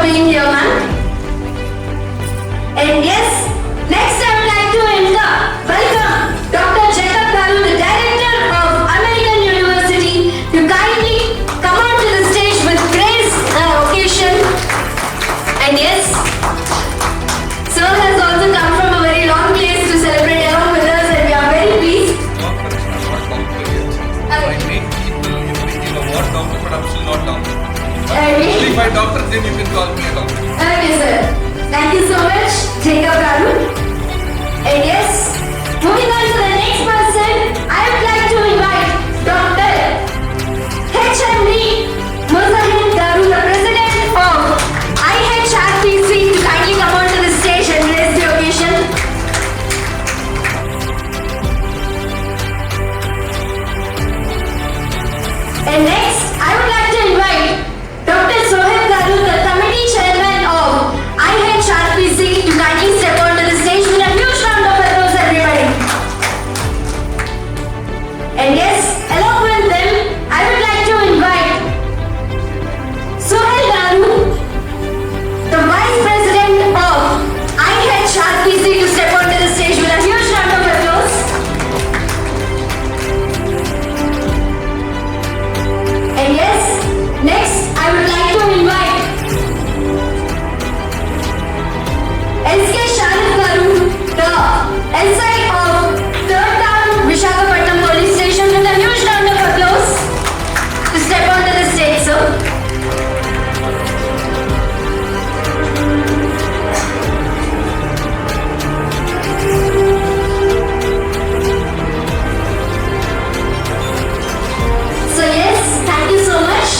for being here, ma'am. And yes, next I would like to welcome Dr. Jacob Garu, the Director of American University, to kindly come on to the stage with grace occasion. And yes, sir has also come from a very long place to celebrate along with us, and we are very pleased. I make people, what doctor, but I'm still not doctor. Okay. Only by doctor, then you can call me a doctor. Okay, sir. Thank you so much, Jacob Garu. And yes, moving on to the next person, I would like to invite Dr. HMD Muzahid Garu, the President of IHRPC, to kindly come on to the stage and grace the occasion. And next, I would like to invite Dr. Sohaib Garu, the Committee Chairman of IHRPC, to kindly step onto the stage with a huge round of applause, everybody. And yes, along with them, I would like to invite Sohail Garu, the Vice President of IHRPC, to step onto the stage with a huge round of applause. And yes, next I would like to invite SK Sharif Garu, the SI of 3rd Town Visakhapatnam Police Station, with a huge round of applause to step onto the stage, sir. So yes, thank you so much.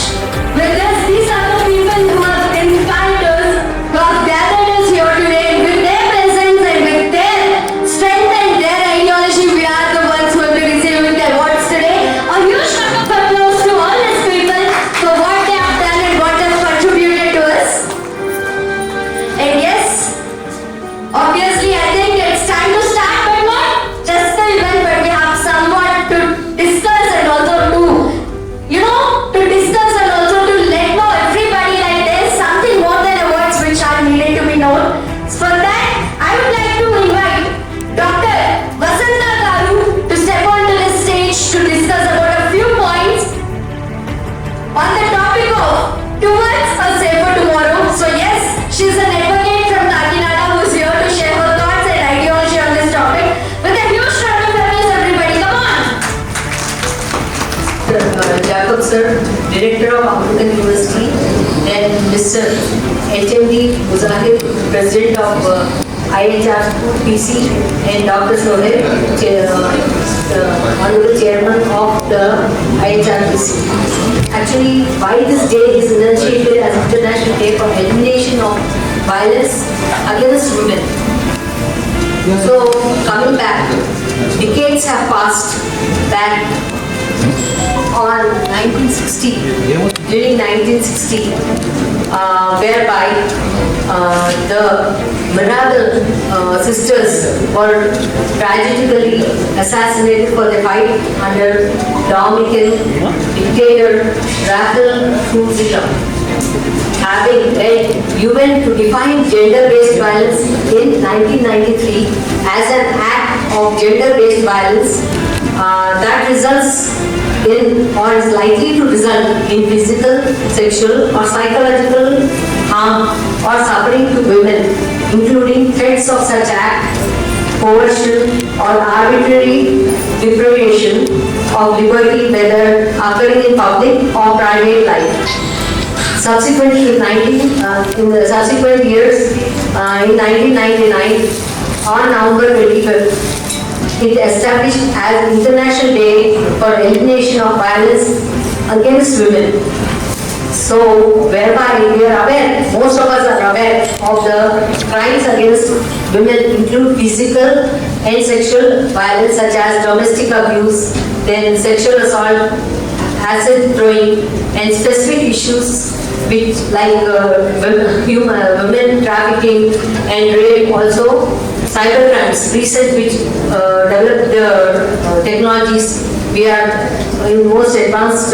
With us, these are the people who have inspired us, who have gathered us here today. With their presence and with their strength and their ideology, we are the ones who will be receiving the awards today. A huge round of applause to all these people for what they have done and what they have contributed to us. And yes, obviously I think it's time to start, but not just the event, but we have somewhat to discuss and also to discuss and also to let know everybody that there's something more than awards which are needed to be known. For that, I would like to invite Dr. Vasanta Garu to step onto the stage to discuss about a few points on the topic of towards a safer tomorrow. So yes, she's an advocate from Kakinada who's here to share her thoughts and ideology on this topic. With a huge round of applause, everybody, come on! Jacob sir, Director of American University, and Mr. HMD Muzahid, President of IHRPC, and Dr. Sohaib, Honorable Chairman of the IHRPC. Actually, why this day is initiated as International Day for Elimination of Violence Against Women. So, coming back, decades have passed back on 1960, during 1960, whereby the Miradal sisters were tragically assassinated for their fight under Dominican dictator Rafael Trujillo, having led UN to define gender-based violence in 1993 as an act of gender-based violence that results in or is likely to result in physical, sexual or psychological harm or suffering to women, including threats of such act, coercion or arbitrary deprivation of liberty, whether occurring in public or private life. Subsequently, in the subsequent years, in 1999, on November 25th, it established as International Day for Elimination of Violence Against Women. So, whereby we are aware, most of us are aware of the crimes against women include physical and sexual violence such as domestic abuse, then sexual assault, acid throwing, and specific issues which like women trafficking and rape, also cybercrimes, research which developed the technologies we are in most advanced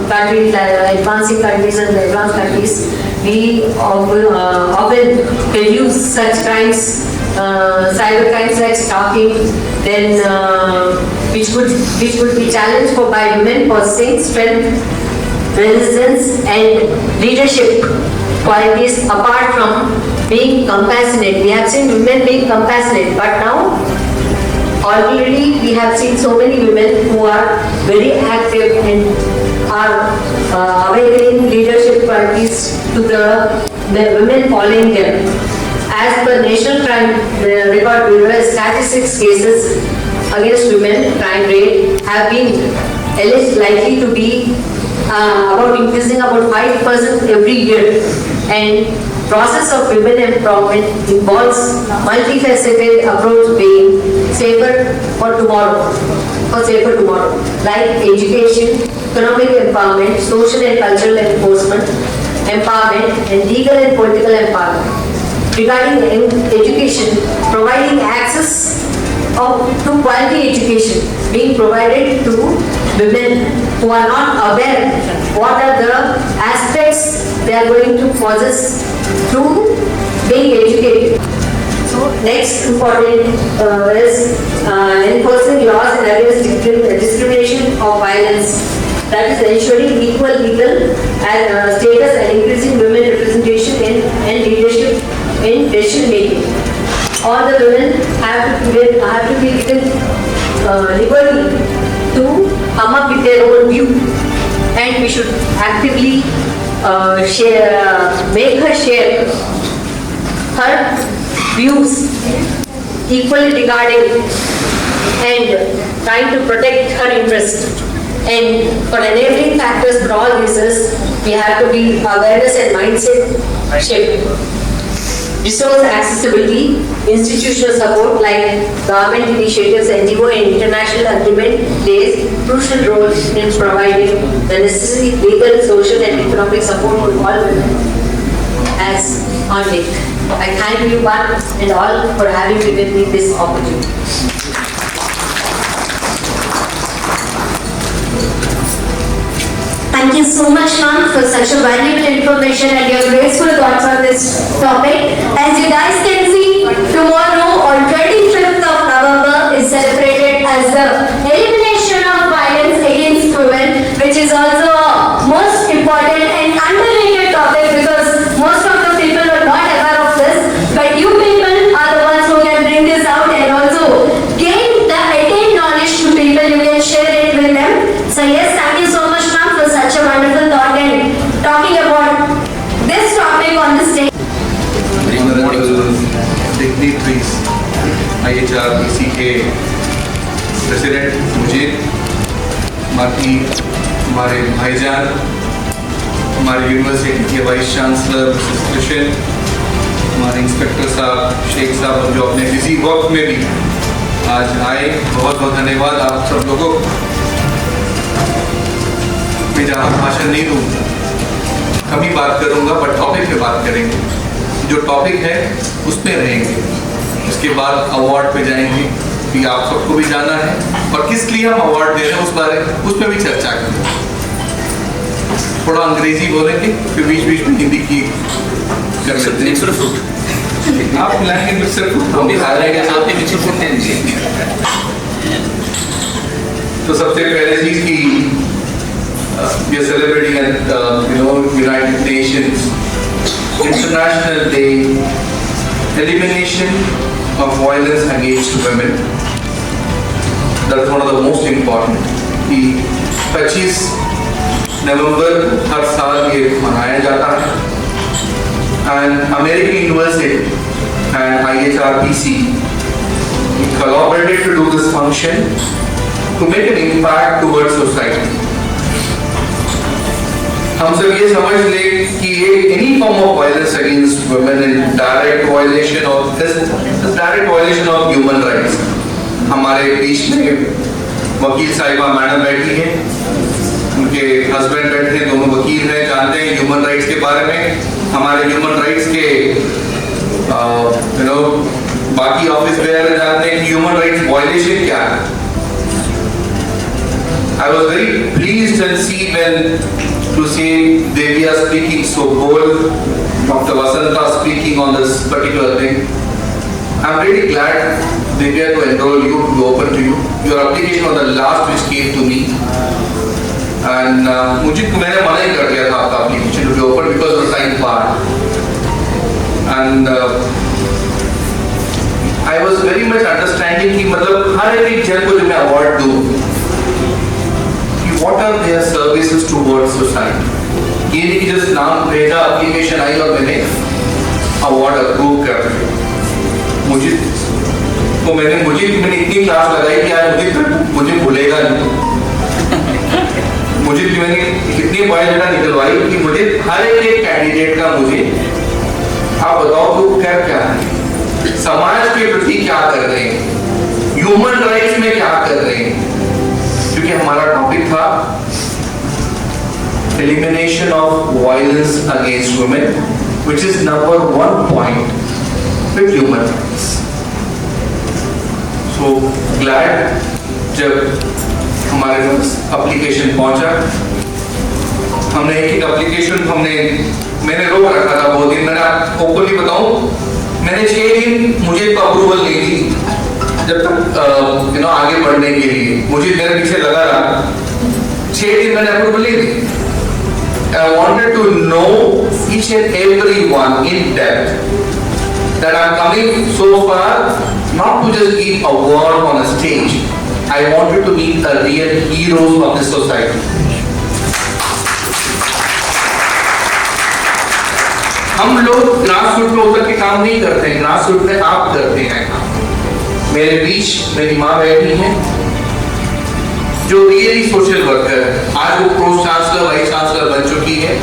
countries, advancing countries and advanced countries, we often reduce such crimes, cyber crimes like stalking, then which would be challenged for by women possessing strength, resilience, and leadership qualities apart from being compassionate. We have seen women being compassionate, but now already we have seen so many women who are very active and are awakening leadership qualities to the women following them. As per National Crime Record Bureau, statistics cases against women crime rate have been alleged likely to be about increasing about 5% every year, and process of women empowerment involves multifaceted approach being safer for tomorrow, like education, economic empowerment, social and cultural enforcement, empowerment, and legal and political empowerment. Regarding education, providing access to quality education being provided to women who are not aware what are the aspects they are going to possess through being educated. So next important is enforcing laws and against discrimination of violence, that is ensuring equal legal status and increasing women representation and leadership in decision making. All the women have to be given liberty to come up with their own view, and we should actively make her share her views equally regarding and trying to protect her interest. And for enabling factors for all users, we have to be awareness and mindset shift. Resource accessibility, institutional support like government initiatives, NGO and international agreement plays crucial role in providing the necessary legal, social and economic support to all women as on it. I thank you one and all for having given me this opportunity. Thank you so much, ma'am, for such a valuable information and your graceful thoughts on this topic. As you guys can see, tomorrow on 25th of November is celebrated as the elimination of violence against women, which is also a most important and underrated topic because most of the people are not aware of this. But you people are the ones who can bring this out and also gain the attained knowledge to people. You can share it with them. So yes, thank you so much, ma'am, for such a wonderful thought and talking about this topic on the stage. Honorable dignitaries, IHRBC के president मुझे, बाकी हमारे भाईजान, हमारे university के vice chancellor Mrs Krishna, हमारे inspector साहब, शेख साहब जो अपने बिजी वक्त में भी आज आए, बहुत बहुत धन्यवाद आप सब लोगों को। मैं जहाँ भाषण नहीं दूँगा, कम ही बात करूँगा, बट टॉपिक पे बात करेंगे। जो टॉपिक है उस पे रहेंगे, उसके बाद अवार्ड पे जाएंगे कि आप सबको भी जाना है और किस लिए हम अवार्ड दे रहे हैं उस बारे उसमें भी चर्चा करेंगे। थोड़ा अंग्रेजी बोलेंगे फिर बीच बीच में हिंदी की कर लेते हैं। मिक्सर फ्रूट आप मिलाएंगे, मिक्सर फ्रूट हम भी खा रहे हैं, आप भी मिक्सर फ्रूट दीजिए। तो सबसे पहले चीज की we are celebrating at United Nations International Day Elimination of Violence Against Women. That is one of the most important. कि 25 नवंबर हर साल ये मनाया जाता है, and American University and IHRBC collaborated to do this function to make an impact towards society. हम सब ये समझ ले कि ये any form of violence against women is direct violation of direct violation of human rights. हमारे बीच में वकील साहिबा मैडम बैठी हैं, उनके हस्बैंड बैठे हैं, दोनों वकील हैं, जानते हैं ह्यूमन राइट्स के बारे में। हमारे ह्यूमन राइट्स के बाकी ऑफिस वेयर जानते हैं कि ह्यूमन राइट्स वायलेशन क्या है। I was very pleased and see when to see Devya speaking so bold, Dr. Vasanta speaking on this particular thing. I'm really glad, Devya, to enroll you, to be open to you. Your application was the last which came to me. And मैंने मना ही कर दिया था आपका application to be open because of the time part. And I was very much understanding कि मतलब हर एक जन को जो मैं award दूँ, what are their services towards society? ये नहीं कि just नाम भेजा, application आई और मैंने award approve कर दिया। मुझे इतनी क्लास लगाई कि यार मुझे भूलेगा नहीं। मैंने इतनी बायोडाटा निकलवाई कि मुझे हर एक कैंडिडेट का मुझे आप बताओ तो क्या है, समाज के प्रति क्या कर रहे हैं, ह्यूमन राइट्स में क्या कर रहे हैं, क्योंकि हमारा टॉपिक था elimination of violence against women, which is number 1 point with human rights. So glad जब हमारे पास एप्लीकेशन पहुंचा, हमने एक एप्लीकेशन मैंने रोक रखा था बहुत दिन। मैंने आपको नहीं बताऊं, मैंने 6 दिन मुझे अप्रूवल नहीं दी जब तक आगे बढ़ने के लिए मुझे मेरे पीछे लगा रहा। 6 दिन मैंने अप्रूवल नहीं दी। I wanted to know each and everyone in depth that I'm coming so far not to just give a word on a stage. I wanted to meet the real heroes of this society. हम लोग grass root में उतर के काम नहीं करते हैं, grass root में आप करते हैं काम। मेरे बीच मेरी माँ बैठी है जो रियली सोशल वर्कर है। आज वो प्रो चांसलर, वाइस चांसलर बन चुकी है।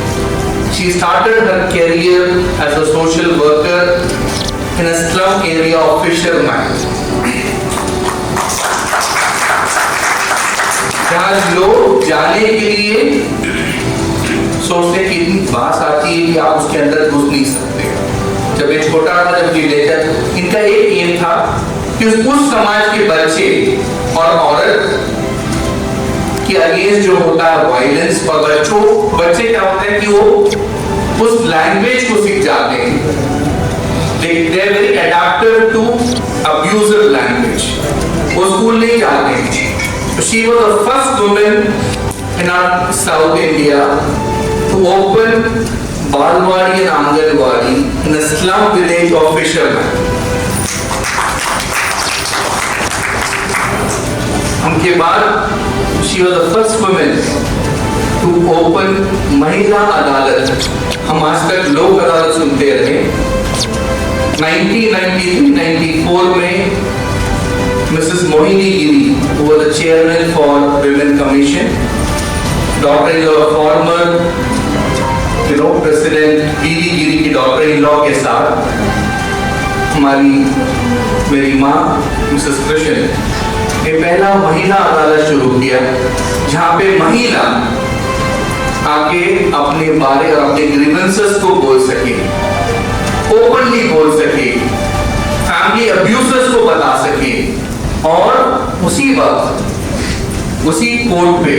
She started her career as a social worker in a slum area of Fisherman, जहाँ लोग जाने के लिए सोचते हैं कि इतनी बात आती है कि आप उसके अंदर घुस नहीं सकते। जब ये छोटा था, जब ये लेकर इनका एक एम था कि उस समाज के बच्चे और औरत के अगेंस्ट जो होता है वायलेंस, और बच्चे क्या होते हैं कि वो उस लैंग्वेज को सीख जाते हैं। They are very adapted to abusive language. वो स्कूल नहीं जाते हैं। She was the first woman in our South India to open Balwadi and Anganwadi in the slum village of Fisherman. उनके बाद she was the first woman to open महिला अदालत। हम आज तक लोक अदालत सुनते रहे। 1993-94 में Mrs. Mohini Giri, who was the chairman for Women Commission, daughter-in-law former, President Giri Giri की daughter-in-law के साथ मेरी माँ Mrs. Krishnan ने पहला महिला अदालत शुरू किया, जहाँ पे महिला आके अपने बारे और अपने ग्रीवेंसेस को बोल सके, ओपनली बोल सके, फैमिली अब्यूसेस को बता सके, और उसी वक्त उसी कोर्ट पे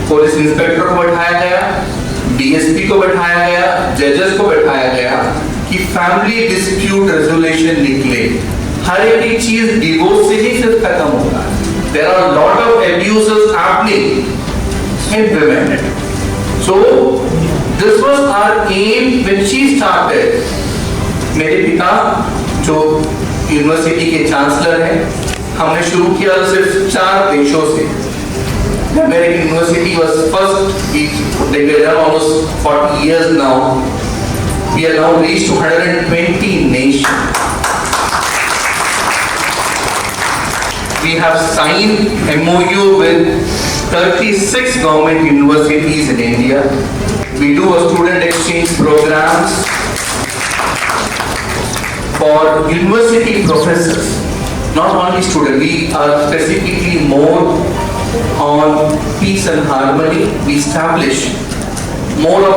पुलिस इंस्पेक्टर को बैठाया गया, डीएसपी को बैठाया गया, जजेस को बैठाया गया कि फैमिली डिस्प्यूट रेजोल्यूशन निकले। हर एक चीज डिवोर्स से ही सिर्फ खत्म होगा। There are lot of abuses happening in women. So this was our aim when she started. मेरे पिता जो यूनिवर्सिटी के चांसलर हैं, हमने शुरू किया सिर्फ 4 देशों से। American University was first. They were done almost 40 years now. We are now reached to 120 nations. We have signed MOU with 36 government universities in India. We do a student exchange programs for university professors. Not only students, we are specifically more on peace and harmony. We establish more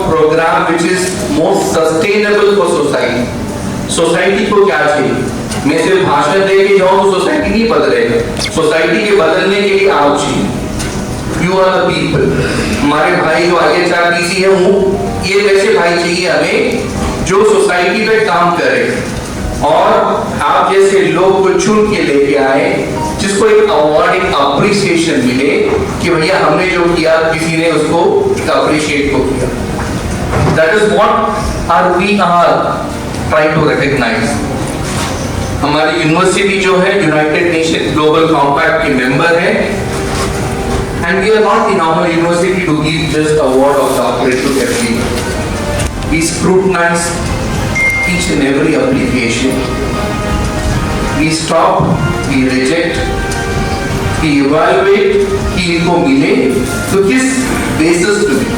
program which is more sustainable for society. Society को क्या चाहिए? मैं सिर्फ भाषण दे के जाऊँ तो society नहीं बदलेगा। सोसाइटी के बदलने के लिए आप चाहिए। You are the people. हमारे भाई जो IHRBC है वो ये वैसे भाई चाहिए हमें जो सोसाइटी पे काम करे और आप जैसे लोग को चुन के लेके आए, जिसको एक अवार्ड, एक अप्रिसिएशन मिले कि भैया हमने जो किया किसी ने उसको अप्रिशिएट को किया। That is what are we are trying to recognize। हमारी यूनिवर्सिटी जो है यूनाइटेड नेशन ग्लोबल कॉम्पैक्ट की मेंबर है, and we are not in our university to give just award of doctorate to everyone। We scrutinize each and every application, we stop, we reject, we evaluate कि इनको मिले तो किस basis पे मिले।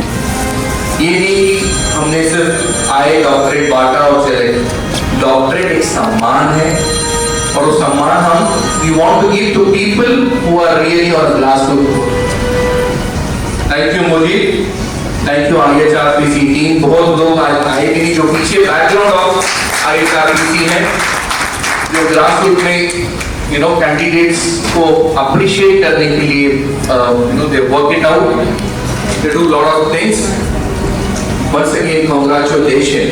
ये नहीं कि हमने सिर्फ आए डॉक्टरेट बांटा और चले। डॉक्टरेट एक सम्मान है और वो सम्मान हम we want to give to people who are really on glass to. Thank you Modi, thank you IHRBC team. बहुत लोग आए भी नहीं जो पीछे बैकग्राउंड ऑफ IHRBC है, जो ग्रास रूट में कैंडिडेट्स को अप्रिशिएट करने के लिए they work it out, they do lot of things. Once again, congratulations।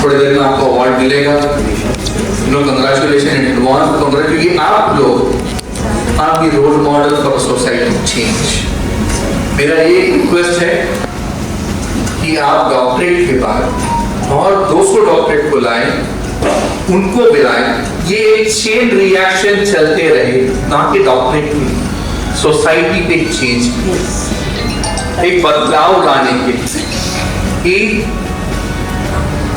थोड़ी देर में आपको अवार्ड मिलेगा। Congratulations in advance। Congratulations आप लोग, आप भी role model for society change. मेरा ये रिक्वेस्ट है कि आप डॉक्टरेट के बाद और 200 डॉक्टरेट को लाएं, उनको बुलाएं। ये एक चेन रिएक्शन चलते रहे, ना कि डॉक्टरेट की सोसाइटी पे चेंज, एक बदलाव लाने के लिए।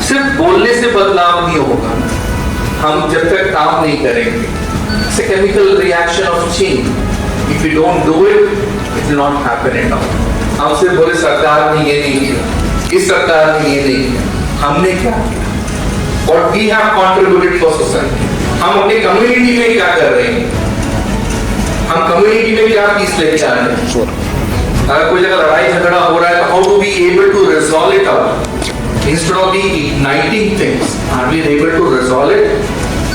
सिर्फ बोलने से बदलाव नहीं होगा, हम जब तक काम नहीं करेंगे। It's a chemical reaction of change। If we don't do it, it will not happen at all। हम सिर्फ बोले सरकार ने ये नहीं किया, इस सरकार ने ये नहीं किया, हमने क्या किया? What we have contributed for society। हम अपने कम्युनिटी में क्या कर रहे हैं? हम कम्युनिटी में क्या पीस लेके आ रहे हैं? अगर कोई जगह लड़ाई झगड़ा हो रहा है तो how to be able to resolve it out instead of be igniting things. Are we able to resolve it?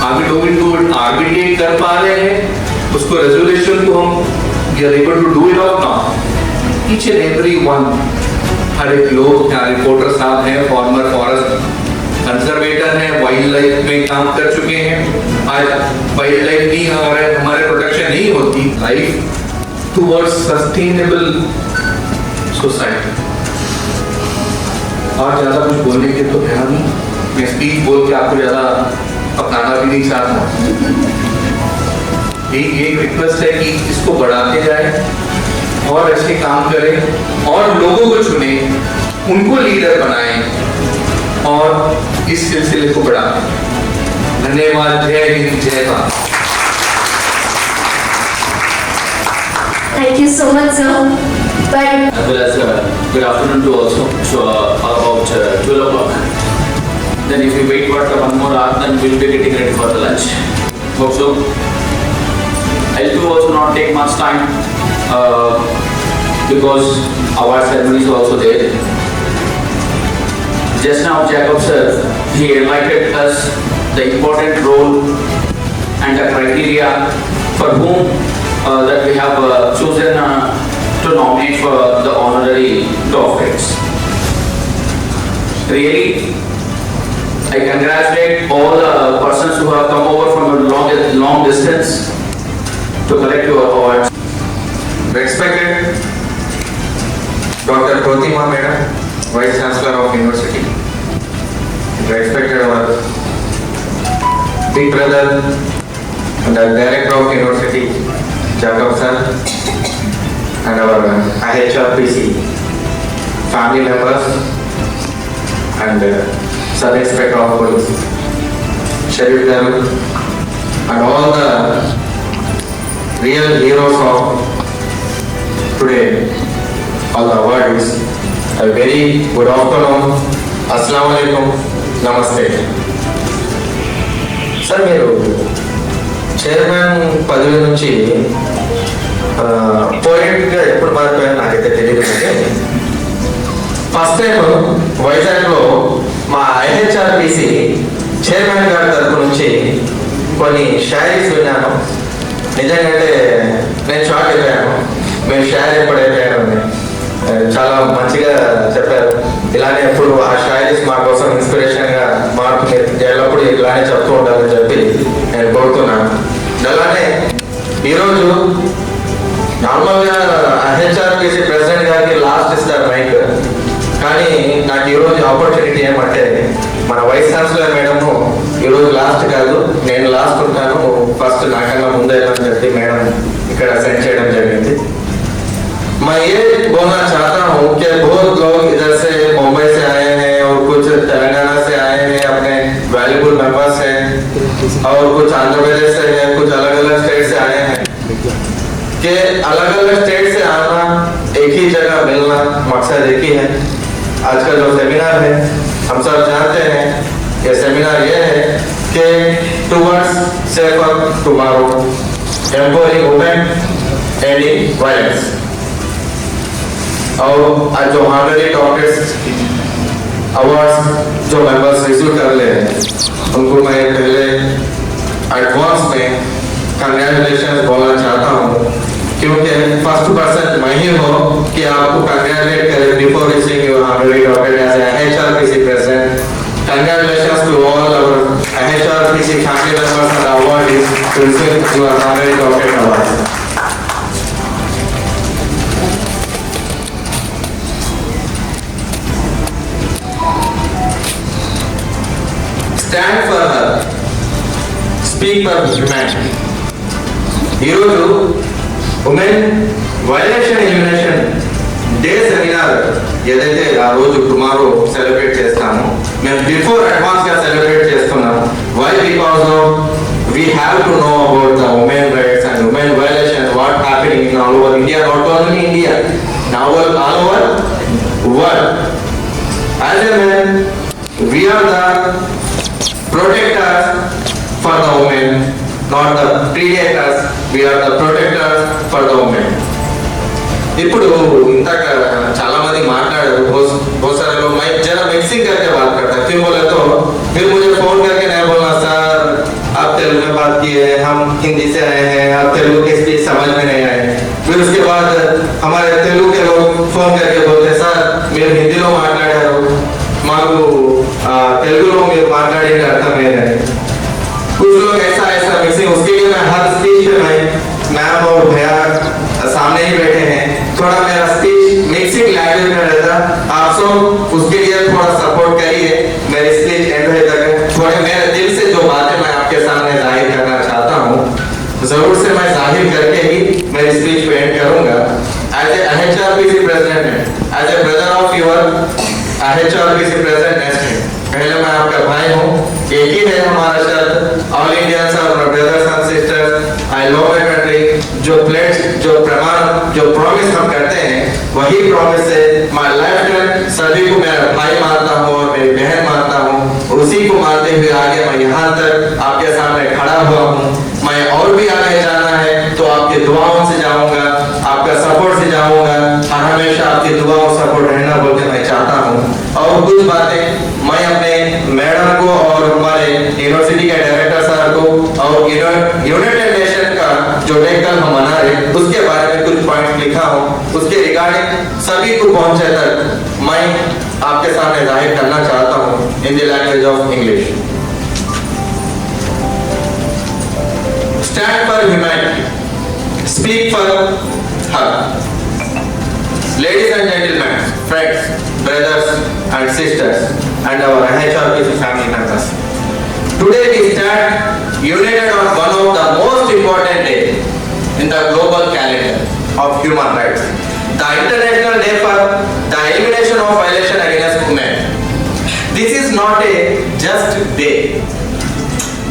Are we going to arbitrate कर पा रहे हैं उसको, रेजोल्यूशन को हम we are able to do it और not? Each and every one, हर एक लोग यहाँ रिपोर्टर साहब हैं, फॉर्मर फॉरेस्ट कंजर्वेटर हैं, वाइल्ड लाइफ में काम कर चुके हैं। आज वाइल्ड लाइफ नहीं हमारे प्रोटेक्शन नहीं होती, लाइफ towards sustainable society। और ज़्यादा कुछ बोलने के तो है नहीं, मैं स्पीच बोल के आपको ज़्यादा अपनाना भी नहीं चाहता। एक रिक्वेस्ट है कि इसको बढ़ाते जाए और ऐसे काम करें और लोगों को चुने, उनको लीडर बनाएं और इस सिलसिले को बढ़ाएं। धन्यवाद। जय हिंद, जय Bharat. Thank you so much, sir. But As well as good afternoon to also. So about 12 o'clock. Then if we wait for one more hour, then we'll be getting ready for the lunch. Hope so. I'll also not take much time because our ceremony is also there. Just now Jacob sir, he enlightened us the important role and the criteria for whom that we have chosen to nominate for the honorary doctorates. Really, I congratulate all the persons who have come over from a long distance to collect your awards. Respected Dr. Protima Madam, Vice Chancellor of University. Respected our big brother and the Director of University, Jacob sir, and our IHRBC family members and Sub Inspector of Police, Sheriff Garu, and all the real heroes of today, all the awardees. A very good afternoon. Assalamu alaikum. Namaste. Sir, మీరు chairman పదవి నుంచి పోయిట్గా ఎప్పుడు మారిపోయాను నాకైతే తెలియదు, కానీ first time వైజాగ్లో మా IHRBC chairman గారి తరపు నుంచి కొన్ని షారీస్ విన్నాను. నిజంగా నేను షాక్ అయిపోయాను. మీరు షాయర్ ఎప్పుడైపోయారని చాలా మంచిగా చెప్పారు. ఇలానే ఎప్పుడు ఆ షాయరీస్ మా కోసం ఇన్స్పిరేషన్గా మాకు ఎల్లప్పుడు ఇలానే చెప్తూ ఉండాలని చెప్పి నేను కోరుతున్నాను. అలానే ఈరోజు నార్మల్గా హెచ్ఆర్పిసి ప్రెసిడెంట్ గారికి లాస్ట్ ఇస్తారు మైక్, కానీ నాకు ఈరోజు ఆపర్చునిటీ ఏమంటే మన వైస్ ఛాన్సలర్ మేడం ఈరోజు లాస్ట్ కాదు, నేను లాస్ట్ ఉంటాను, ఫస్ట్ నాకన్నా ముందే అని చెప్పి మేడం ఇక్కడ సెండ్ చేయడం జరిగింది. मैं ये बोलना चाहता हूँ कि बहुत लोग इधर से मुंबई से आए हैं और कुछ तेलंगाना से आए हैं, अपने वैल्यूबल मेंबर्स हैं, और कुछ आंध्र प्रदेश से हैं, कुछ अलग अलग स्टेट से आए हैं. कि अलग अलग स्टेट से आना, एक ही जगह मिलना, मकसद एक ही है. आज का जो सेमिनार है हम सब जानते हैं, ये सेमिनार ये है कि towards safer tomorrow, empowering women ending violence. और आज जो ऑनररी डॉक्टर्स अवार्ड्स जो मेंबर्स रिसीव कर ले हैं, उनको मैं पहले एडवांस में कंग्रेचुलेशन बोलना चाहता हूँ, क्योंकि फर्स्ट पर्सन मैं ही हूँ कि आपको कंग्रेचुलेट करें before receiving your honorary doctorate as HRPC president. Congratulations to all our HRPC family members and awardees to receive your honorary doctorate award. Stand for her. Speak for humanity. ఈరోజు women violation elimination day seminar ఏదైతే ఆ రోజు tomorrow celebrate చేస్తామో, మేము before advance గా celebrate చేస్తున్నాము. Why? Because of we have to know about the women rights and women violation, what happening in all over India, not only India, all over world. As a men we are the protectors for the women, not the predators. We are the protectors for the women. ఇప్పుడు ఇంతక చాలా మంది మాట్లాడారు, बहुत सारे लोग मैं जरा मिक्सिंग करके बात करता है. क्यों बोले तो फिर मुझे फोन करके नहीं बोलना सर आप तेलुगु में बात किए, हम हिंदी से आए हैं, आप तेलुगु की स्पीच समझ में नहीं आए. फिर उसके बाद हमारे तेलुगु के लोग फोन करके बोलते सर మీరు హిందీలో మాట్లాడారు, మాకు తెలుగులో మీరు మాట్లాడే అర్థం ఏంటంటే. कुछ लोग ऐसा मिक्सिंग, उसके लिए मैं हर स्पीच में मैम और भैया सामने ही बैठे हैं, थोड़ा मेरा स्पीच मिक्सिंग लैंग्वेज में रहता. आप सब उसके लिए थोड़ा सपोर्ट करिए. मेरी स्पीच एंड होने तक थोड़े मेरे दिल से जो बातें मैं आपके सामने जाहिर करना चाहता हूँ, जरूर से मैं जाहिर करके ही मेरी स्पीच को एंड करूंगा. As a HRPC president, as a brother of your HRPC president next. पहले मैं आपका भाई हूँ, एक ही है हमारा शर्त, ऑल इंडियंस और brothers and sisters, I love my country. जो प्लेट, जो प्रमाण, जो प्रॉमिस हम करते हैं, वही प्रॉमिस से माय लाइफ टाइम सभी को मेरा भाई मानता हूँ और मेरी बहन मानता हूँ. उसी को मानते हुए आगे मैं यहाँ तक आपके सामने खड़ा हुआ हूँ. मैं और भी आगे जाना है तो आपकी दुआओं से जाऊंगा, आपका सपोर्ट से जाऊंगा, और हमेशा आपकी दुआ और सपोर्ट रहना बोल के मैं चाहता हूँ. और कुछ बातें मैं अपने मैडम को और हमारे यूनिवर्सिटी के डायरेक्टर सर को और यूनाइटेड नेशन का जो डे कल हम मना रहे उसके बारे में कुछ पॉइंट लिखा हूँ, उसके रिगार्डिंग सभी को पहुंचे तक मैं आपके सामने जाहिर करना चाहता हूँ in the language of English. Stand for humanity. Speak for her. Ladies and gentlemen, friends, brothers and sisters, and our HRPC family members. Today we stand united on one of the most important days in the global calendar of human rights, the International Day for the Elimination of Violation Against Women. This is not a just day.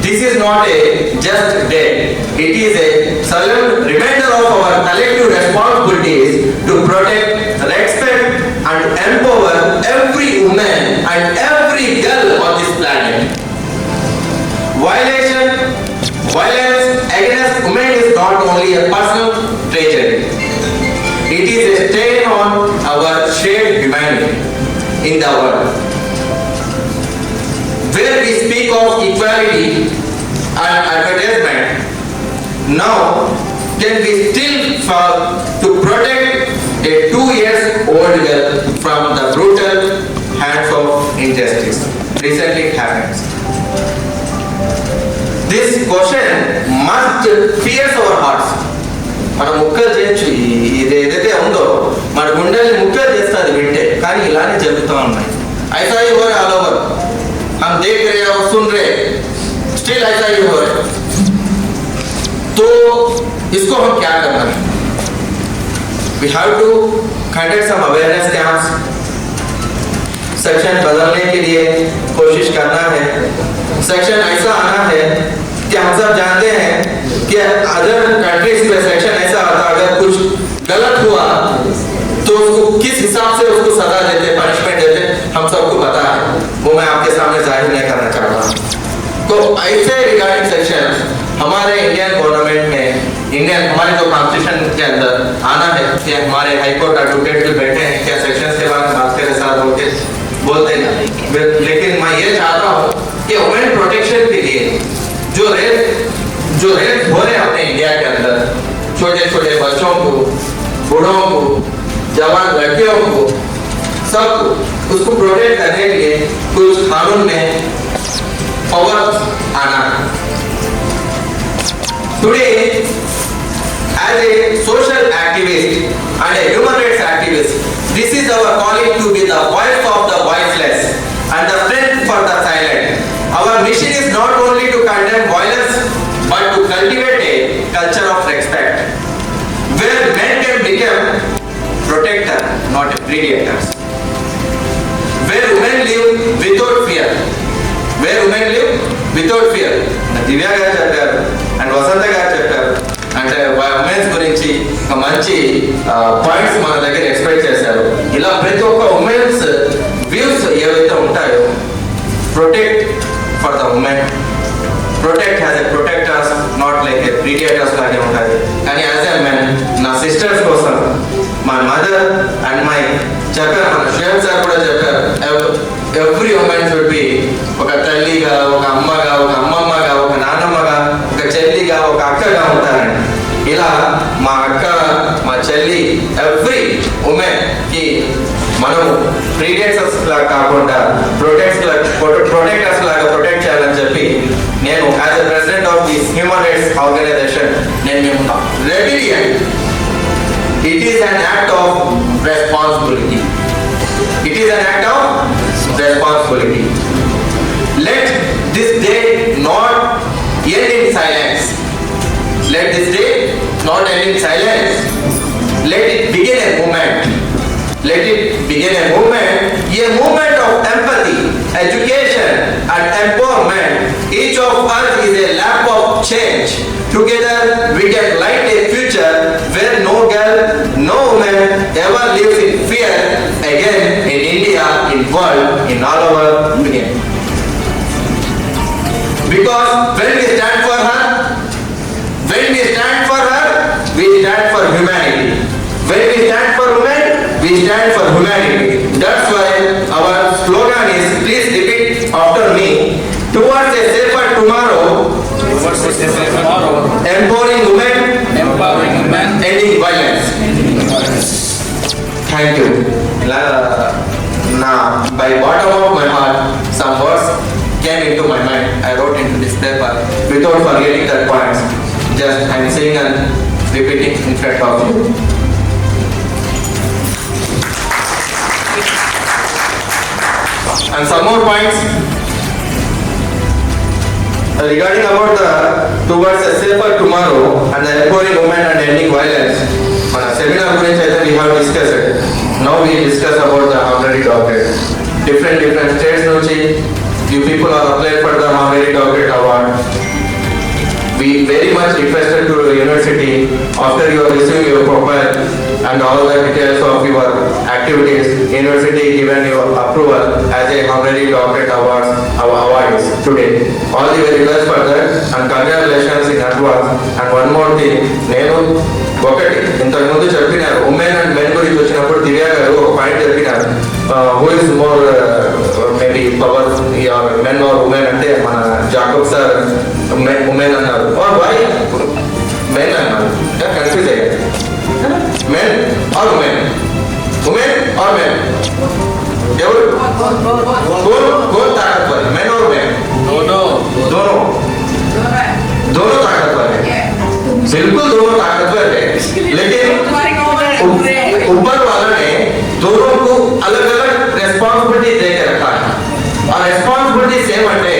This is not a just day. It is a solemn reminder of our collective responsibilities to protect, respect and empower every woman and every girl on this planet. Violence against women is not only a personal tragedy. It is a stain on our shared humanity in the world. Where we speak of equality and advertisement, now can we still fail to protect must pierce our hearts. మనం ముక్కలు చేయొచ్చు, ఇది ఏదైతే ఉందో మన గుండెల్ని ముక్కలు చేస్తుంది వింటే, కానీ ఇలానే జరుగుతూ ఉన్నాయి. ऐसा ही हो रहा है ऑल ओवर, हम देख रहे हैं और सुन रहे हैं, स्टिल ऐसा ही हो रहा है. तो इसको हम क्या करना है? We have to conduct some awareness camps. Section बदलने के लिए कोशिश करना है. सेक्शन ऐसा आना है कि हम सब जानते हैं कि अदर कंट्रीज में सेक्शन ऐसा आता, अगर कुछ गलत हुआ तो उसको किस हिसाब से उसको सजा देते, पनिशमेंट देते, हम सबको पता है. वो मैं आपके सामने जाहिर नहीं करना चाहता. तो ऐसे रिगार्डिंग सेक्शन हमारे इंडियन गवर्नमेंट में, इंडियन हमारे जो कॉन्स्टिट्यूशन के अंदर आना है कि हमारे हाई कोर्ट एडवोकेट भी बैठे हैं, क्या सेक्शन के बारे में बात करें साथ होके बोलते हैं. लेकिन मैं ये चाहता हूँ कि वुमेन प्रोटेक्शन के लिए जो रेप हो रहे हैं अपने इंडिया के अंदर, छोटे छोटे बच्चों को, बूढ़ों को, जवान लड़कियों को, सब उसको प्रोटेक्ट करने के लिए कुछ कानून में पावर आना है. Today, as a social activist and a human rights activist, this is our calling to be the voice of the voiceless and the strength for the silent. Our mission is not only to condemn violence, but to cultivate a culture of respect, where men can become protector, not predators. Where women live without fear. Where women live without fear. దివ్య గారు చెప్పారు and వసంత గారు చెప్పారు, అంటే women's గురించి ఒక మంచి points మన దగ్గర ఎక్స్ప్రెస్ చేశారు. ఇలా ప్రతి ఒక్క ఉమెన్స్ వ్యూస్ ఏవైతే ఉంటాయో, protect for the women, protect as a protectors, not like a predators లాగే ఉంటాయి. కానీ యాజ్ ఎ మెన్ నా సిస్టర్స్ కోసం, మై మదర్ అండ్ మై చెప్పారు, మన శ్రేయస్ సార్ కూడా చెప్పారు, ఎవ్రీ ఉమెన్ షుడ్ బి ఒక తల్లిగా, ఒక అమ్మగా, ఒక అమ్మమ్మగా, ఒక నాన్నమ్మగా, ఒక చెల్లిగా, ఒక అక్కగా ఉంటారండి. ఇలా మా అక్క, మా చెల్లి, ఎవ్రీ ఉమెన్ కి మనము ప్రీడేటర్స్ లాగా కాకుండా ప్రొటెక్టర్స్ లాగా ప్రొటెక్ట్ చేయాలని చెప్పి నేను as a president of this human rights organisation నేను మేము ready. It is an act of responsibility. It is an act of responsibility. Let this day not end in silence. Let this day not end in silence. Let it begin a movement. Let it begin a movement of empathy, education and empowerment. Each of us is a lamp of change. Together we can light a future where no girl, no woman ever lives in fear again in India, in world, in all over again. Because when we stand for her, we stand for humanity. When we stand for women, we stand for humanity. That's why our slogan is, please repeat after me, towards a safer tomorrow, empowering women, ending violence. Thank you. Now, by bottom of my heart, some words came into my mind. I wrote into this paper without forgetting that points. Just I'm saying and repeating in front of you. And some more points regarding about the towards a safer tomorrow and the empowering women and ending violence. On a seminar which I think we have discussed. Now we discuss about the honorary doctorate. Different states nunchi you people are applied for the honorary doctorate award. We very much requested to the university after you have received your profile and all the details of your activities, university given your approval as a honorary doctorate awards today. All the very best for that and congratulations in advance. And one more thing, నేను ఒకటి ఇంతకుముందు చెప్పినారు women and men గురించి వచ్చినప్పుడు దివ్య గారు ఒక point చెప్పినారు, who is more maybe power men or women అంటే మన జాకబ్ సార్ ఉమెన్ అన్నారు, వై మెన్ అన్నారు, కన్ఫ్యూజ్ అయ్యారు. Men or women, women or men, ఎవరు कौन ताकतवर है, मेन और उमेन? दोनों ताकतवर है. बिल्कुल दोनों ताकतवर है, लेकिन ऊपर वाला ने दोनों को अलग अलग रेस्पॉन्सिबिलिटी दे के रखा है और रेस्पॉन्सिबिलिटी सेम అంటే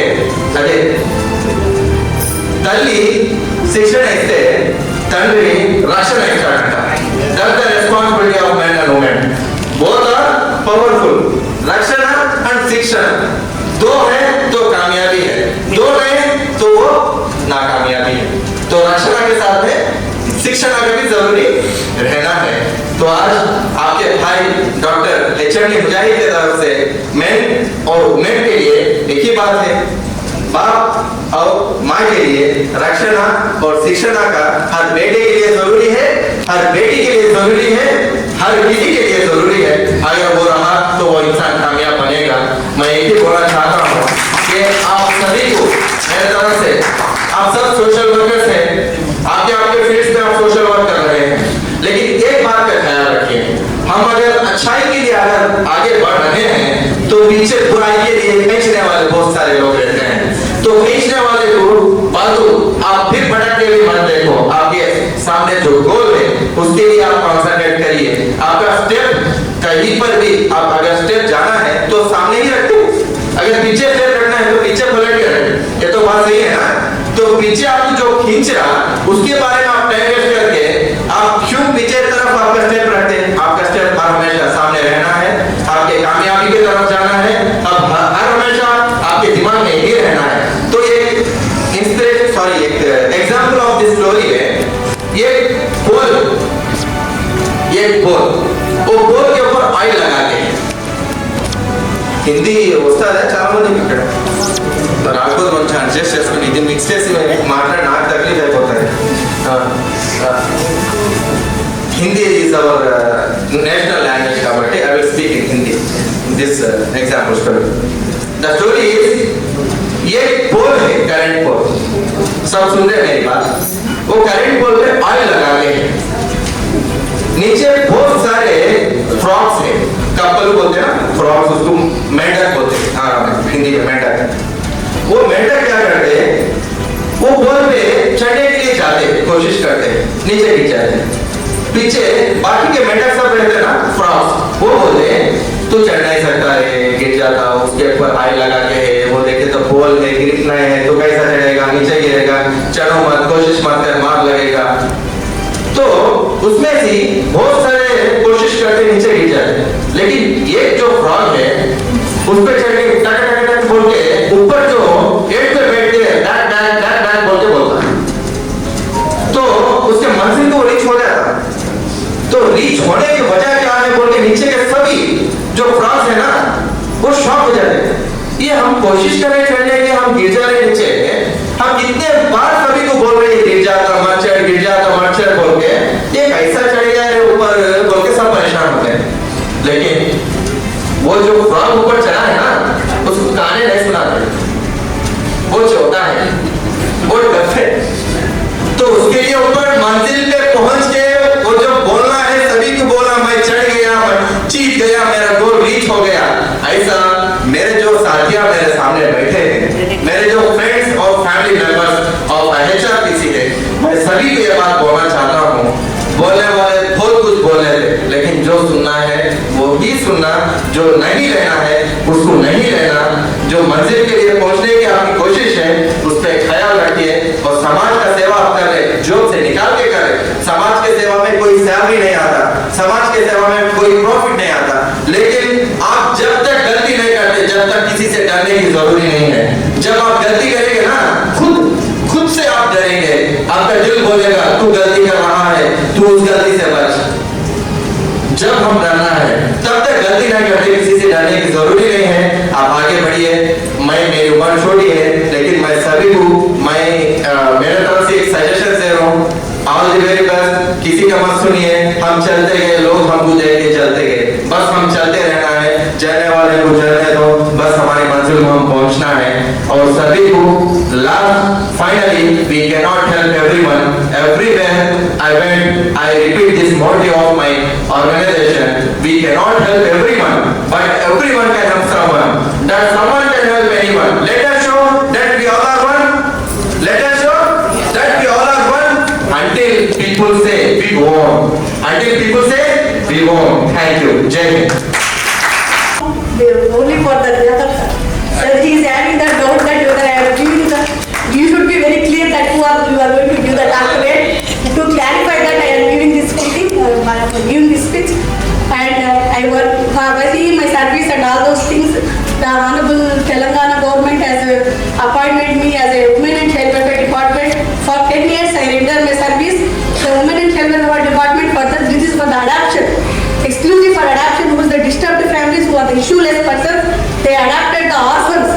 అదే తల్లి శిక్షణ ఇస్తే తండ్రి రక్షణ ఇస్తాడంట. That the responsibility of men and women. Both are powerful. रक्षण एंड शिक्षण दो है तो कामयाबी है, दो नहीं तो वो नाकामयाबी है. तो रक्षण के साथ में शिक्षण का भी जरूरी रहना है. तो आज आपके भाई डॉक्टर एचएमडी मुजाहिद की तरफ से मेन और वुमेन के लिए एक ही बात है, बाप और माँ के लिए रक्षण और शिक्षण का हर बेटे के लिए जरूरी है, हर बेटी के लिए जरूरी है, हर किसी के लिए जरूरी है. अगर वो रहा तो वो इंसान कामयाब बनेगा. मैं एक ही बोलना चाहता हूँ कि आप सभी को मेरी तरफ से, आप सब सोशल वर्कर्स हैं, आपके आपके फील्ड में आप सोशल वर्क कर रहे हैं, लेकिन एक बात का ख्याल रखिए, हम अगर अच्छाई के लिए अगर आगे बढ़ रहे हैं तो पीछे बुराई के लिए खींचने वाले बहुत सारे लोग रहते हैं. तो खींचने वाले को फालतू आप फिर भटकते हुए मत देखो. आपके सामने जो गोल है उसके लिए आप कॉन्सेंट्रेट करिए. आपका स्टेप कहीं पर भी आप अगर स्टेप जाना है तो सामने ही रखो. अगर पीछे स्टेप रखना है तो पीछे पलट के रखें. ये तो बात सही है ना. तो पीछे आपको जो खींच रहा उसके बारे में आप टाइम वेस्ट करके आप क्यों पीछे तरफ आपका स्टेप रखते हैं. आपका स्टेप हर हमेशा सामने रहना है, आपके कामयाबी की तरफ जाना है, अब हर हमेशा आपके दिमाग में ही रहना है. तो एक इंस्पिरेशन सॉरी एक एग्जांपल ऑफ दिस स्टोरी है. ये पोल वो पोल के ऊपर ऑयल लगा के హిందీ వస్తుందా చాలా మందికి ఇక్కడ రాకపోతే కొంచెం అడ్జస్ట్ చేసుకుని ఇది మిక్స్ చేసి మాట్లాడి నాకు తక్లీఫ్ అయిపోతుంది. Hindi is our national language కాబట్టి I will speak in Hindi this example story. The story is ये पोल है करंट पोल. सब सुन रहे मेरी बात. वो करंट पोल पे ऑयल लगा के नीचे बहुत सारे फ्रॉग्स है. कपल बोलते हैं ना फ्रॉग्स, उसको मेंढक बोलते हैं. हाँ हिंदी में मेंढक. वो मेंढक क्या करते हैं, वो पोल पे चढ़ने के लिए जाते कोशिश करते नीचे गिर जाते. पीछे बाकी के मेंढक सब रहते ना फ्रॉग्स, वो बोलते हैं तू चढ़ नहीं सकता है, गिर जाता. उसके ऊपर ऑयल लगा के है, वो देखे तो पोल है, गिरना है तो कैसा चढ़ेगा, नीचे गिरेगा, चढ़ो मत, कोशिश मत कर, मार लगेगा. तो उसमें से बहुत सारे कोशिश करते नीचे गिर जाते, लेकिन ये जो फ्रॉग है उस पे चढ़ के टक टक टक बोल के ऊपर जो गेट पे बैठ के डैक डैक डैक डैक बोल के बोलता है. तो उसके मंजिल को रीच हो जाता. तो रीच होने की वजह क्या है बोल के नीचे के सभी जो फ्रॉग्स है ना वो शॉक हो जाते हैं. ये हम कोशिश कर रहे चढ़ने की, हम गिर जा रहे नीचे. हम कितने बार सभी को बोल रहे हैं गिर जाता मत चढ़, गिर जाता मत चढ़ बोल के. ये कैसा चढ़ गया है ऊपर बोल के सब परेशान होते हैं. लेकिन वो जो फ्रॉग ऊपर चढ़ा है ना उसको गाने नहीं सुनाते, वो छोटा है, वो डफे. तो उसके लिए ऊपर मंजिल पे पहुंच के वो जो बोलना है सभी को बोला मैं चढ़ गया, मैं जीत गया, मेरा गोल रीच हो गया. ऐसा मेरे जो साथियां मेरे सामने बैठे हैं, मेरे जो फ्रेंड्स और फैमिली मेंबर्स और एचआरपीसी है, मैं सभी को ये बात बोलना चाहता हूँ. बोलने वाले बहुत कुछ बोले थे, लेकिन जो सुनना है वो ही सुनना, जो नहीं लेना है उसको नहीं लेना. जो मंजिल के लिए पहुंचने की आपकी कोशिश है उस पर ख्याल रखिए और समाज का सेवा आप करें, जॉब से निकाल के करें. समाज के सेवा में कोई सैलरी नहीं आता, समाज के सेवा में कोई प्रॉफिट नहीं आता, लेकिन आप जब तक गलती नहीं करते, जब तक किसी से डरने की जरूरी नहीं है. जब आप गलती करेंगे ना खुद से आप डरेंगे. आपका दिल बोलेगा तू गलती कर रहा है, तू उस गलती से बच. जब हम डरना है तब तक गलती नहीं करते, किसी से डरने की जरूरी नहीं है. आप आगे बढ़िए. मेरी उम्र छोटी है लेकिन मैं सभी को मेरे तरफ से एक सजेशन दे रहा हूँ. All the very best. किसी का मत सुनिए. हम चलते गए, लोग हमको देख के चलते गए, बस हम चलते रहना है. चलने वाले को चलने दो, बस हमारी मंजिल को हम पहुंचना है. और सभी को last finally we can not help everyone everywhere. I repeat this motto of my organization. We cannot help everyone, but everyone can help someone. That someone can help anyone. Let us show that we all are one. Let us show that we all are one. Until जय Hind. Only for the that he is having the doubt that you are giving the, you should be very clear that you are going to give the doctorate. To clarify that I am giving this speech, giving this speech, and I work for my service and all those things. The Honorable Telangana government has appointed me as a Women and Child Welfare Department. For 10 years I rendered my service. The Women and Child Welfare Department this is for the adoption. Exclusive for adoption, who is the disturbed families, who are the issueless persons. They adopted the orphans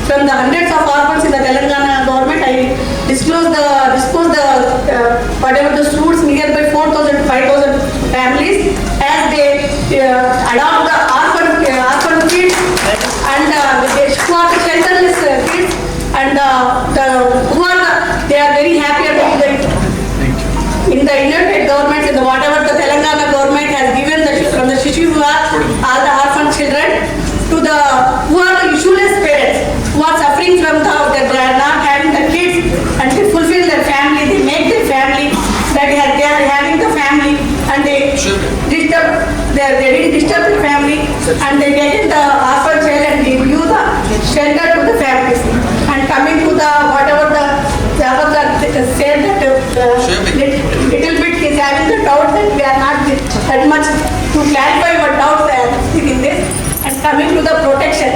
from the hundreds of orphans in the Telangana government. I dispose the whatever the fruits nearby 4,000 to 5,000 families as they adopt the orphan kids and who are the shelterless kids and they are very happy in the United governments in the whatever the Telangana government has given from the Shishu all the orphan children to the who are the issueless parents who are suffering from that they are not having the kids and they fulfill their family, they make their family, that they are having the family and they didn't disturb the family and they get the orphan child and they give the shelter to the families. And coming to the whatever the said that little bit is having the doubt that we are not that much to clarify what doubts I am in this. And coming to the protection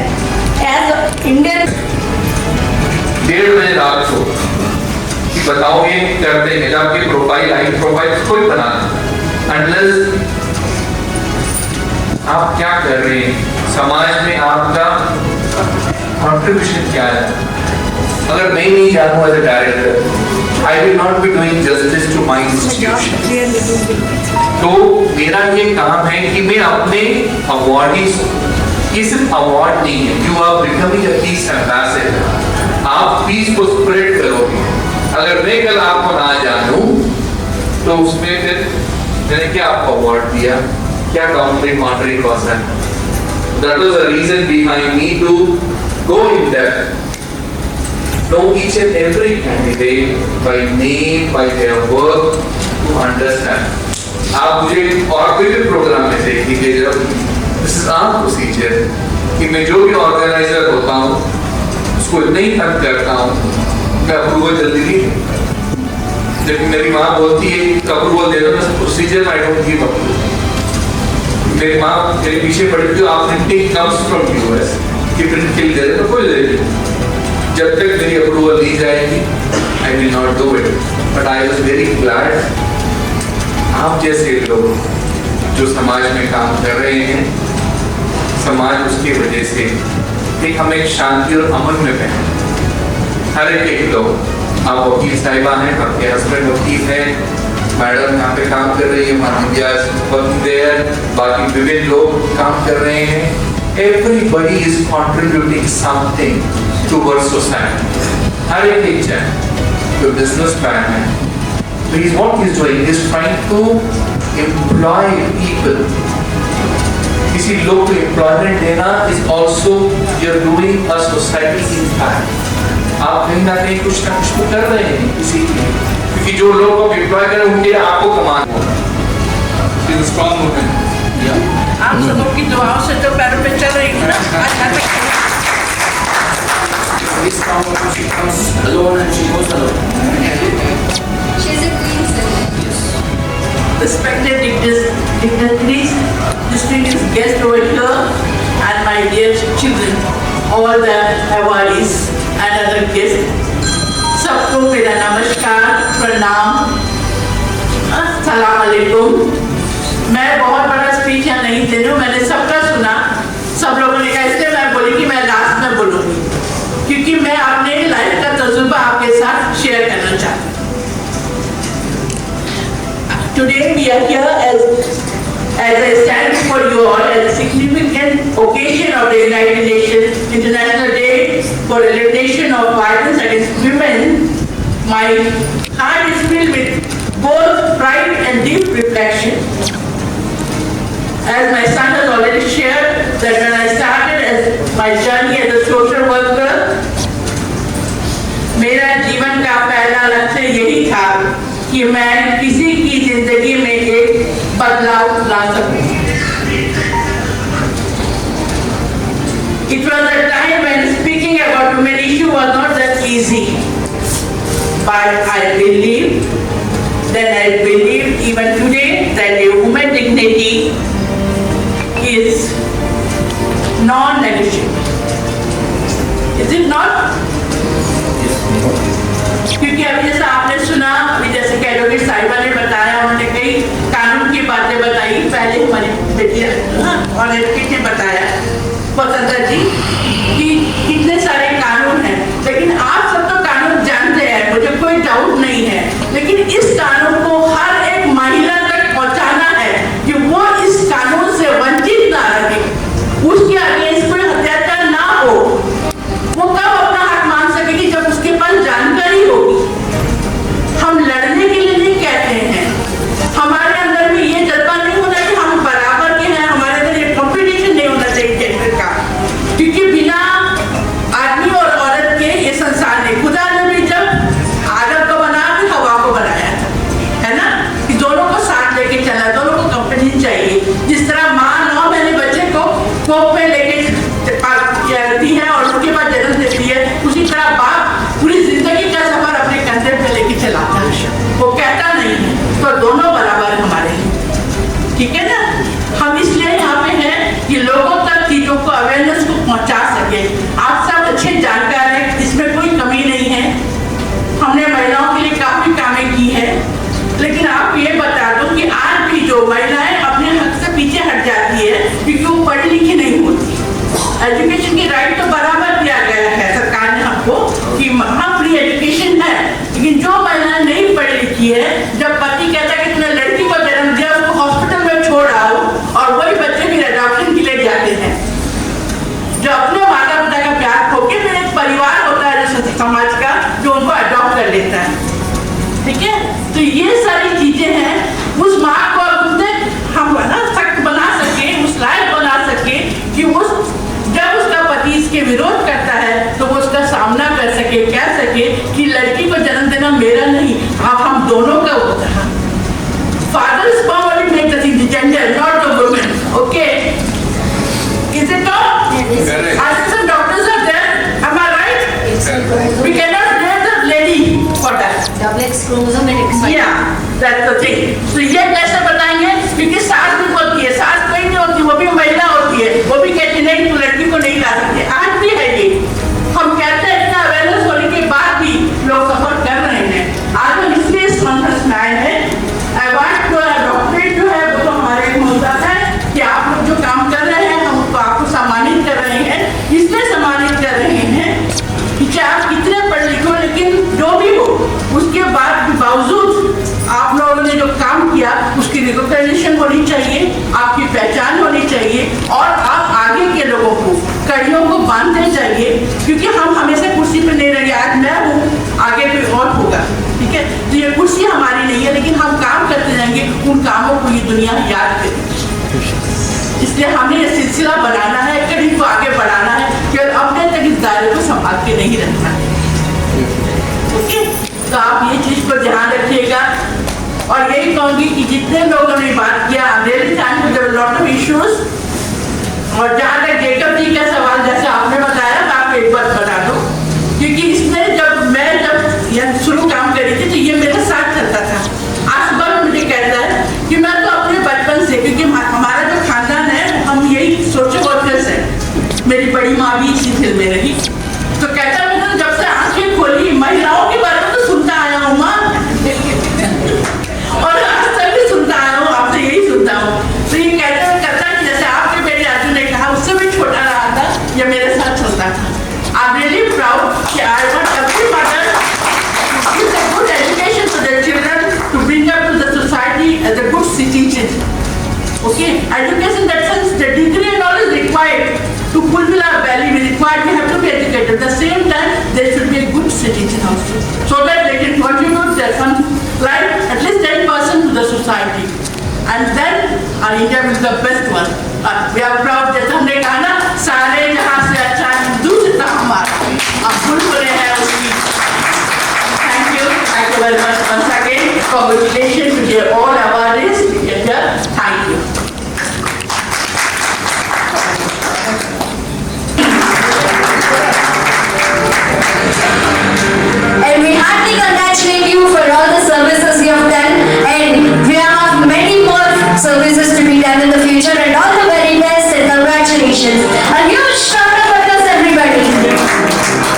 as Indian 1:30 बजे रात को कि बताओ ये करते हैं जब आपकी प्रोफाइल आई प्रोफाइल कोई बना अनलेस आप क्या कर रहे हैं समाज में आपका कंट्रीब्यूशन क्या है। अगर मैं नहीं जानूं as a director I will not be doing justice to my institution. तो मेरा ये काम है कि मैं अपने अवार्डीज ये सिर्फ अवार्ड नहीं है, you are becoming a peace ambassador. आप पीस को स्प्रेड करोगे। अगर मैं कल आपको ना जानूं तो उसमें फिर मैंने क्या आपको अवार्ड दिया, क्या कॉम्प्लीमेंट्री कॉस्ट है। That was the reason behind me to go in depth, know each and every candidate by name, by their work, to understand. आप मुझे और कोई भी प्रोग्राम में देखिए जब दिस इज आवर प्रोसीजर कि मैं जो भी ऑर्गेनाइजर होता हूँ उसको इतना ही तंग करता हूँ मैं अप्रूवल जल्दी नहीं। जब मेरी माँ बोलती है कि अप्रूवल दे दो मैं procedure I don't give approval. मेरी माँ मेरे पीछे पड़ती है आप प्रिंटिंग कम्स फ्रॉम यूएस कि प्रिंट के लिए दे दो कोई दे दो। जब तक मेरी अप्रूवल दी जाएगी आई will not do it. But I was very glad आप जैसे लोग जो समाज में काम कर रहे हैं, समाज उसकी वजह से एक हम एक शांति और अमन में बने। हर एक लोग, आप वकील साहिबा हैं, आपके हस्बैंड वकील हैं, मैडम यहाँ पे काम कर रही है, बाकी विभिन्न लोग काम कर रहे हैं। Everybody is contributing something towards society. हर एक चाहे जो businessman है, so what he's doing is trying to employ people. किसी लोग को employment देना is also you're doing a society impact. आप कहीं ना कहीं कुछ ना कुछ तो कर रहे हैं किसी के लिए, क्योंकि जो लोग को employ करें उनके लिए आपको कमाना होगा। She's a strong woman. आप सबों की दुआओं से तो पैरों पे चल रही हूँ ना। alone and she goes alone. She's a queen, sir. Respected dignitaries, distinguished guests over here, and my dear children, all the awardees and other guests, सबको मेरा नमस्कार, प्रणाम, अस्सलाम वालेकुम। मैं बहुत बड़ा स्पीच यहाँ नहीं दे रही हूँ, मैंने सबका सुना, सब लोगों ने कहा, इसलिए मैं बोली कि मैं लास्ट में बोलूँगी, क्योंकि मैं अपने लाइफ का तजुर्बा आपके साथ शेयर करना चाहती हूँ। Today we are here as I stand before you all as a significant occasion of the United Nations International Day for Elimination of Violence Against Women. My heart is filled with both pride and deep reflection. As my son has already shared, that when I started as my journey as a social worker, मेरा जीवन का पहला लक्ष्य यही था कि मैं किसी की जिंदगी में एक बदलाव ला सकूं। easy. But I believe, even today that a woman dignity is non-negotiable. Is it not? क्योंकि अभी जैसा आपने सुना, अभी जैसे एडवोकेट साहिबा ने बताया, उन्होंने कई कानून की बातें बताई, पहले हमारी बेटी और एडवोकेट ने बताया स्वतंत्र जी कि कितने सारे कानून हैं, लेकिन आप सब तो कानून जानते हैं, मुझे कोई डाउट नहीं है, लेकिन इस कानून को हर एक महिला तक पहुंचाना है कि वो इस कानून से वंचित ना रहे, उसके अगेंस्ट कोई अत्याचार ना हो। वो कब अपना हक मान सकेगी? जब उसके पास जानकारी होगी। हम लड़ने के लिए नहीं कहते हैं, हमारे अंदर भी ये जज्बा नहीं होना कि हम बराबर के हैं, हमारे अंदर ये कंपटीशन नहीं होना चाहिए जेंडर का, क्योंकि बिना आदमी और औरत के ये संसार नहीं। खुदा ने भी जब आदम को बनाया फिर हवा को बनाया था, है ना, कि दोनों को साथ लेके चला, दोनों को कंपटीशन चाहिए। जिस तरह माँ 9 महीने बच्चे को कोख में लेके रहती है और उसके बाद जन्म देती है, उसी तरह बाप पूरी जिंदगी का सफर अपने कंधे पे लेके चलाता है, वो कहता नहीं है। तो दोनों बराबर हमारे हैं, ठीक है ना। हम इसलिए यहाँ पे हैं कि लोगों तक चीजों को अवेयरनेस को पहुंचा सके। आप सब अच्छे जानकार हैं, इसमें कोई कमी नहीं है, हमने महिलाओं के लिए काफी कामें की है, लेकिन आप ये बता दो कि आज भी जो महिलाएं अपने हक से पीछे हट जाती है क्योंकि वो पढ़ी लिखी नहीं होती। एजुकेशन की राइट तो बराबर दिया गया है सरकार ने हमको कि हाँ फ्री एजुकेशन है, लेकिन जो महिलाएं नहीं पढ़ी लिखी है, जब पति कहता है कि तुमने लड़की को जन्म दिया, उसको हॉस्पिटल में छोड़ आओ, और वही बच्चे फिर अडॉप्शन के लिए जाते हैं, जो अपने माता पिता का प्यार खो के फिर एक परिवार होता है जो समाज का, जो उनको अडॉप्ट कर लेता है, ठीक है। तो ये सारी चीजें हैं, उस माँ को हम सख्त बना सके, उस लायक बना सके कि उस जब उसका पति इसके विरोध करता है तो वो उसका सामना कर सके, कह सके कि लड़की को जन्म देना मेरा नहीं, आप हम दोनों का होता है। Father's sperm only makes the gender, not the woman. Okay? Is it not? Yes. Assistant doctors are there. Am I right? Yes. We cannot blame the lady for that. Double X chromosome and X. Yeah, that's the thing. तो ये कैसे बताएंगे? क्योंकि सास भी होती है, सास कोई नहीं होती, वो भी महिला होती है, वो भी कहती नहीं तू लड़की को नहीं ला सकते। आज भी है ये, हम कहते हैं इतना अवेयरनेस होने के बाद भी लोग सफर कर रहे हैं। आज हम इसलिए इस कॉन्फ्रेंस में आए हैं। अवार्ड जो है डॉक्टरेट जो है वो तो हमारे एक मुद्दा है कि आप लोग जो काम कर रहे हैं हम आपको सम्मानित कर रहे हैं, इसलिए सम्मानित कर रहे हैं कि चाहे आप कितने पढ़ लिखे हो, लेकिन जो भी हो उसके बाद बावजूद आप लोगों ने जो काम किया उसकी रिकॉग्निशन होनी चाहिए, आपकी पहचान होनी चाहिए, और आप आगे के लोगों को कड़ियों को बांधने चाहिए, क्योंकि हम हमेशा कुर्सी पे नहीं रहेंगे। आज मैं हूँ, आगे कोई और होगा, ठीक है। तो ये कुर्सी हमारी नहीं है, लेकिन हम काम करते जाएंगे, उन कामों को ये दुनिया याद करेगी। इसलिए हमें ये सिलसिला बनाना है, कड़ी को आगे बढ़ाना है, केवल अपने तक इस दायरे को संभाल के नहीं रखना है, ओके। तो आप ये चीज को ध्यान रखिएगा, और यही कहूंगी कि जितने लोगों ने बात किया, really thank you, there lot of issues. और जहाँ तक जेकब जी का सवाल जैसे आपने बताया, मैं आपको एक बात बता दूं, क्योंकि इसमें जब यह शुरू काम करी थी तो ये मेरे साथ चलता था। आज सुबह मुझे कहता है कि मैं तो अपने बचपन से, क्योंकि हमारा जो खानदान है हम यही सोशल वर्कर्स हैं, मेरी बड़ी माँ भी इसी फील्ड में रही, तो कहता है मैं तो जब से आंखें खोली महिलाओं के बारे में तो सुनता आया हूँ माँ, और आज तक भी सुनता आया हूँ, आपसे यही सुनता हूँ। तो ये कहता कि जैसे आपके बेटे अर्जुन ने कहा, उससे भी छोटा रहा था, ये मेरे साथ चलता था। I'm really proud कि I want every mother to give a good education to their children, to bring up to the society as a good citizen. Okay, education that sense, the degree and all is required to fulfill our value. We required, we have to be educated. At the same time, there should be a good citizen also, so that they can contribute their fund, right, at least 10% to the society. And then our India will be the best one. We are proud that हमने कहा ना, सारे जहाँ से अच्छा हिंदू जितना हमारा, अब भूल रहे हैं उसकी। Thank you very much once again. Congratulations to your all awardees. Thank you. organizations. A huge round of applause, everybody.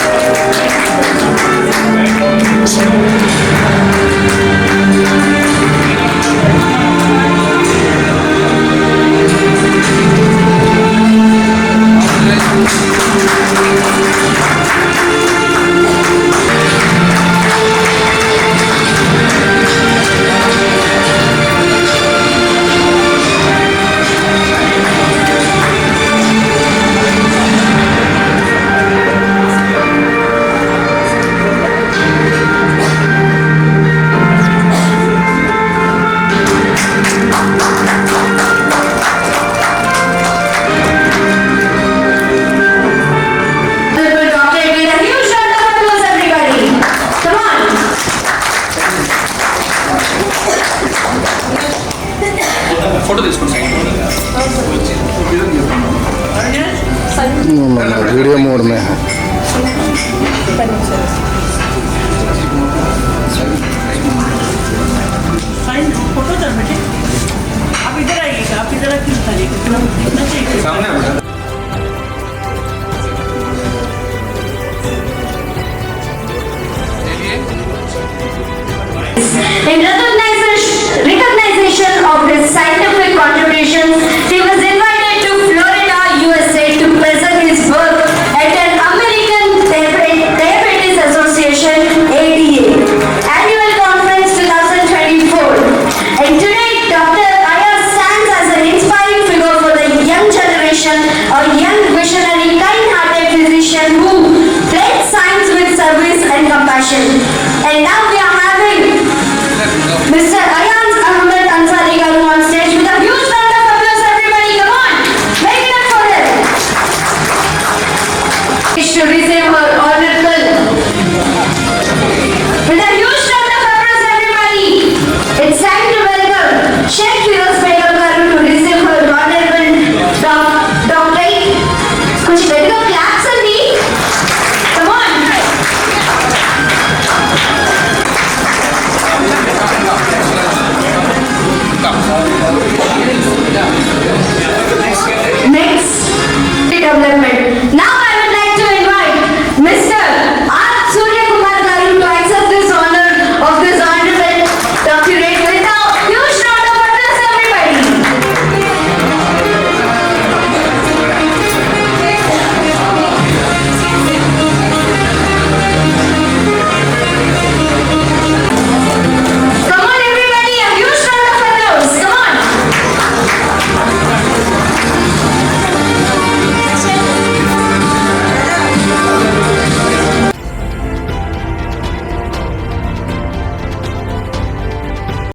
Honorable Dr. With a huge round of applause, everybody. Come on. Photo తీసుకొని video mode में है। Fine photo दर बेटे आप इधर आइएगा आप इधर आके निकालिएगा थोड़ा दिखना चाहिए सामने In recognition of his scientific contributions, he was invited to Florida, USA to present his work at an American Diabetes Association ADA Annual Conference 2024. And today, Dr. Ayaz stands as an inspiring figure for the young generation, a young visionary, kind-hearted physician who blends science with service and compassion. And now we are having Mr. Ayaz Ahmed Ansari Garu on stage with a huge round of applause, everybody. Come on, make it up for him. To receive her